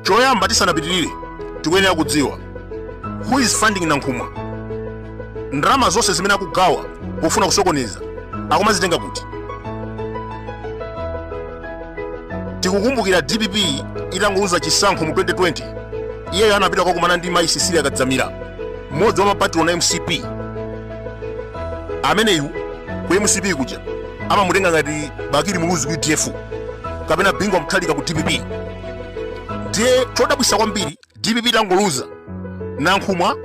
choyamba tisanapitirire tikuyenera kudziwa who is funding Nankhumwa. Ndalama zonse zimene akugawa pofuna kusokoneza akumazitenga kuti. Tikukumbukira DPP itangouza chisankho mu 2020 iyeyo anapita kukumana ndi mayi Cecilia Kadzamira, mmodzi wa mapatron a MCP ameneyu ku MCP kuja amamutenga ngati Bakiri Muluzi ku UDF kapena Bingwa Mthalika ku DPP. Ndiye chodabwisa kwambiri DPP itangoluza Nankhumwa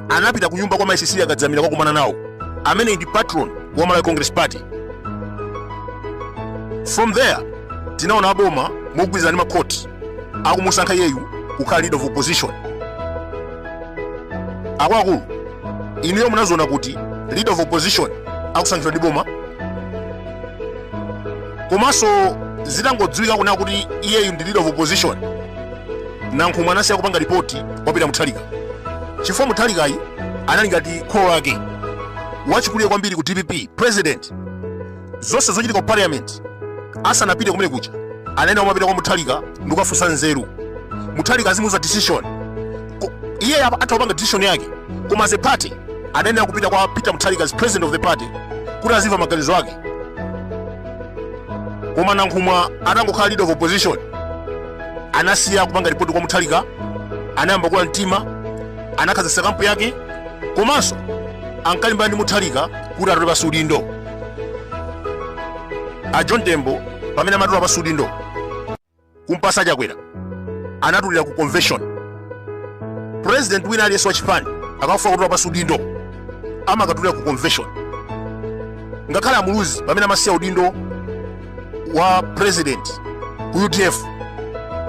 anapita ku nyumba kwa mayi Cecilia Kadzamira kukumana nawo amene ndi patron wa Malawi Congress Party. From there tinaona aboma mogwirizana ndi makhoti akumusankha iyeyu kukhala leader of opposition. Akuluakulu inuyo munazoona kuti leader of opposition akusankhidwa ndi boma, komanso zitangodziwika kunena kuti iyeyu ndi leader of opposition, Nankhumwa anasiya kupanga ripoti wapita Muthalika, chifukwa Muthalikayi anali ngati kholo lake wachikulire kwambiri ku DPP president. Zonse zochitika ku parliament asanapite kumene kuja anayenda kumapita kwa Muthalika ndi kukafunsa nzeru. Muthalika azimuza decision, iye atapanga decision yake, koma as a party anayenda kupita kwa Peter Muthalika as president of the party kuti azimva maganizo ake. Koma Nankhumwa atangokhala leader of opposition anasiya kupanga ripoti kwa Muthalika, anayamba kula mtima, anakhazikitsa kampu yake, komanso ankalimbana ndi Muthalika kuti atole pa udindo. A John Tembo pamene amatola pa udindo kumpasa chakwera anatulira ku convention. President wina aliyense wa chipani akafuna kutola pa udindo amakatulira ku convention. Ngakhale Muluzi pamene amasiya udindo wa president ku UDF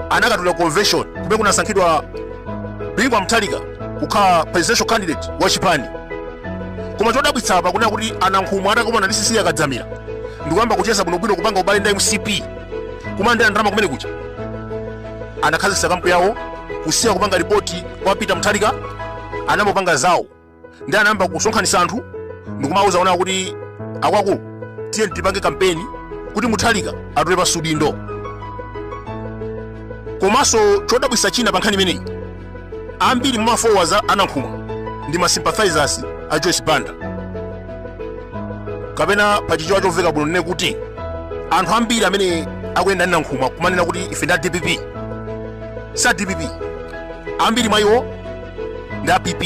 anakatulira convention kumene kunasankhidwa Bingwa Mthalika kukhala presidential candidate wa chipani. Koma chodabwitsa apa kunena kuti Nankhumwa atakumana ndi Cecilia Kadzamira ndikuyamba kucheza bwinobwino kupanga ubale ndi MCP kumandira ndalama kumene kuja, anakhazikitsa kampu yawo kusiya kupanga ripoti kwa Peter Muthalika, anamupanga zawo ndi anayamba kusonkhanitsa anthu ndikumauza kunena kuti akuluakulu tiye tipange kampeni kuti Muthalika atole pa udindo. Komanso chodabwitsa china pa nkhani imeneyi, ambiri mwa followers a Nankhumwa ndi ma sympathizers a Joyce Banda, kapena pachichewa chomveka bwino nene kuti anthu ambiri amene akuyenda ndi Nankhumwa kumanena kuti ife ndi DPP. Sa DPP, ambiri mwa iwo ndi APP.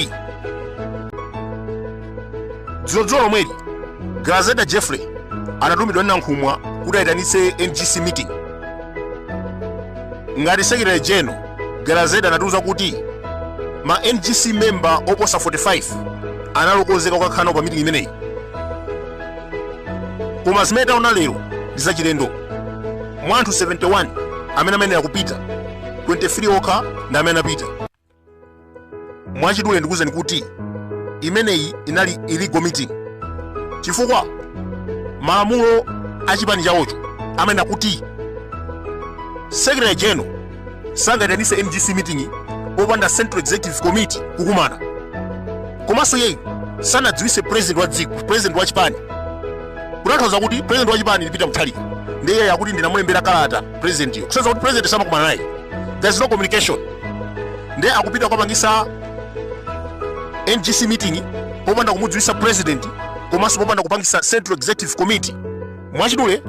Dzulo lomweli Grazeda Jeffrey anatumidwa ndi Nankhumwa kuti ayitanitse NGC meeting. Ngati secretary general, Grazeda anatiuza kuti ma NGC member oposa 45 analokozeka kukakhala pa meeting imeneyi. Koma zimene taona lero ndi zachilendo. Mwa anthu 71 amene amenera kupita, 23 okha ndi amene apita. Mwachidule ndikuwuzani kuti imeneyi inali illegal meeting, chifukwa malamulo a chipani chawocho amanena kuti secretary general sangayitanitse NGC meeting popanda Central Executive Committee kukumana. Komanso yeyi sanadziwitse president wa dziko, president wa chipani. Kutanthauza kuti president wa chipani ndi Peter Muthalika ndiye yakuti ndinamulembera kalata president yo kusenzera kuti president samakumana naye. There is no communication. Ndiye akupita kupangisa NGC meeting popanda kumudziwitsa president, komanso popanda kupangisa Central Executive Committee. Mwachidule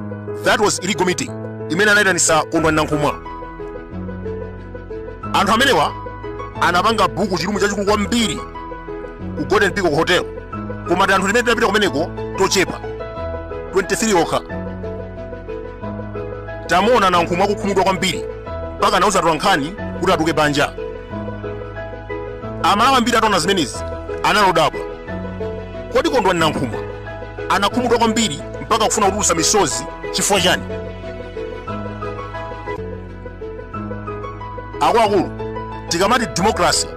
that was illegal meeting imene anayitanitsa kondwa Nankhumwa. Anthu amenewa anapanga buku chilumu chachikulu kwambiri ku Golden Peacock Hotel, koma anthu limene tinapita kumeneko tochepa 23 okha. Tamuona Nankhumwa kukhumudwa kwambiri mpaka anauza tolankhani kuti atuke banja. Amalawi ambiri ataona zimenezi analodabwa. Kodi kondwa Nankhumwa anakhumudwa kwambiri mpaka kufuna kutulutsa misozi chifukwa chani? Akuluakulu tikamati democracy,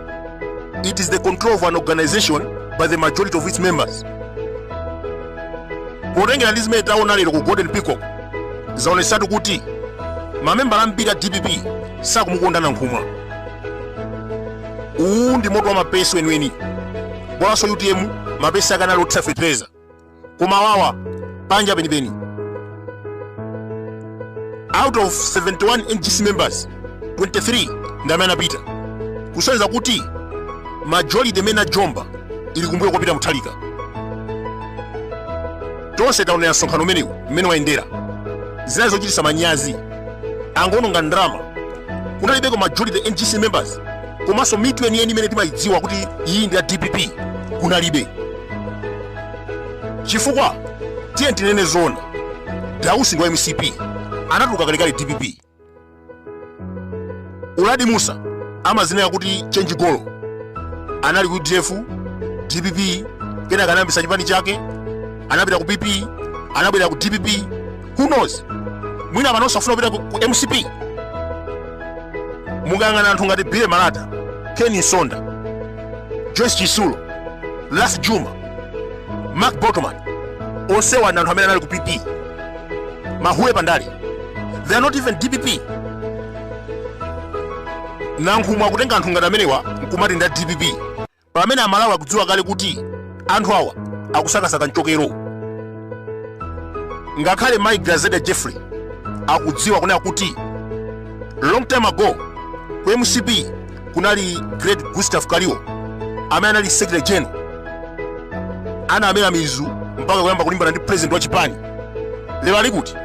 it is the control of an organization by the majority of its members. Potengera ndi zimene taona lero ku Golden Peacock zaonetsatu kuti mamembala ambiri a DPP sakumukonda Nankhumwa. Uwu ndi moto wa mapesi weniweni. Bwanso UTM mapesi akanali otsafetereza, koma wawa panja penipeni. Out of 71 NGC members, 23 ndi amene anapita kusonyeza kuti majority amene ajomba ili kumbuyo kopita Mutharika. Tonse taonera msonkhano umenewu mmene wayendera, zinali zochititsa manyazi. Angononga ndalama, kunalibeko majority NGC members, komanso mitu yeniyeni imene timayidziwa kuti iyi ndi ya DPP kunalibe. Chifukwa tiye tinene zoona, Dausi ndi wa MCP anatuluka kalekale DPP. Uladi Musa amazinena kuti Change Golo anali ku UDF, DPP, kenaka anayambisa chipani chake, anapita ku PP, anabwera ku DPP. Who knows? Mwina amanonso afuna kupita ku MCP. Mukangana anthu ngati Bile Malata, Ken Nsonda, Joyce Chisulo, Las Juma, Mark Bottoman, onsewa ndi anthu amene anali ku PP. Mahuwe Pandali, they are not even DPP. Nankhumu akutenga anthu ngati amenewa nkumati ndi DPP, pamene amalawi akudziwa kale kuti anthu awa akusakasaka mchokero. Ngakhale Mike Gazette Jeffrey akudziwa kunena kuti long time ago ku MCP kunali Great Gustav Kaliwo amene anali secretary general, ana amene mizu mpaka kuyamba kulimbana ndi president wa chipani. Lero ali kuti